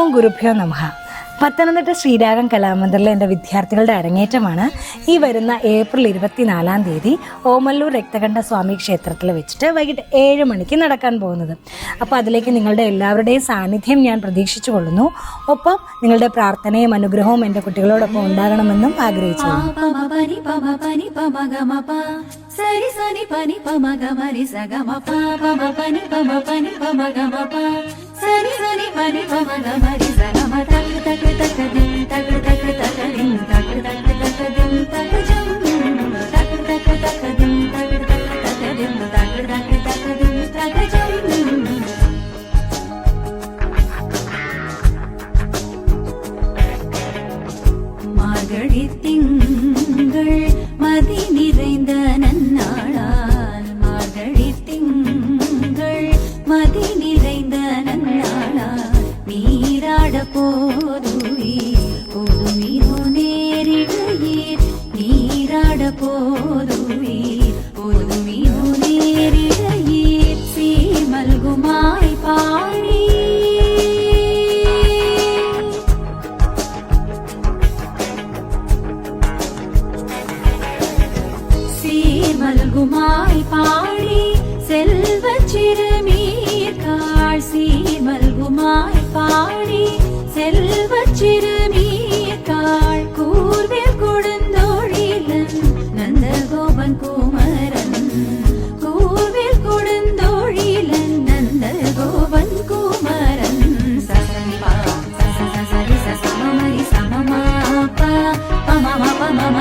ഓം ഗുരുഭ്യോ നമഃ. പത്തനംതിട്ട ശ്രീരാഗം കലാമന്ദിറിലെ എൻ്റെ വിദ്യാർത്ഥികളുടെ അരങ്ങേറ്റമാണ് ഈ വരുന്ന ഏപ്രിൽ 24-ാം തീയതി ഓമല്ലൂർ രക്തകണ്ഠ സ്വാമി ക്ഷേത്രത്തിൽ വെച്ചിട്ട് വൈകിട്ട് 7 മണിക്ക് നടക്കാൻ പോകുന്നത്. അപ്പോൾ അതിലേക്ക് നിങ്ങളുടെ എല്ലാവരുടെയും സാന്നിധ്യം ഞാൻ പ്രതീക്ഷിച്ചു കൊള്ളുന്നു. ഒപ്പം നിങ്ങളുടെ പ്രാർത്ഥനയും അനുഗ്രഹവും എൻ്റെ കുട്ടികളോടൊപ്പം ഉണ്ടാകണമെന്നും ആഗ്രഹിച്ചു. సరి సని పని పమగ మరి సగమ పమ పని పమ పని పమగ మప సరి సని పని పమగ మరి సగమ తక్ తక్ తక్ దిం తక్ తక్ తక్ దిం తక్ తక్ తక్ దిం తక్ జం తక్ తక్ తక్ దిం తక్ తక్ తక్ దిం తక్ తక్ తక్ దిం తక్ జం மார்கழி திங்கள் மதி நிறைந்த நன்னாளால் மார்கழி திங்கள் மதி நிறைந்த நன்னாளால் நீராட போதுவீர் பொதுமிகு நேரிடையீர் நீராட போதுவீர் பொதுமிகு நேரிடையீர் சீமல்குமாய் பாடி மல்குமாய் பாடி செல்வ சிறுமீர்காள் சீமல்குமாய் பாடி செல்வ சிறுமீர்காள் கூர்வேல் கொடுந்தோழிலன் நந்தகோபன் குமரன் கூர்வேல் கொடுந்தோழிலன் நந்தகோபன் குமரன் சசனி பா சச சரி சமமரி சமமா ப பம பம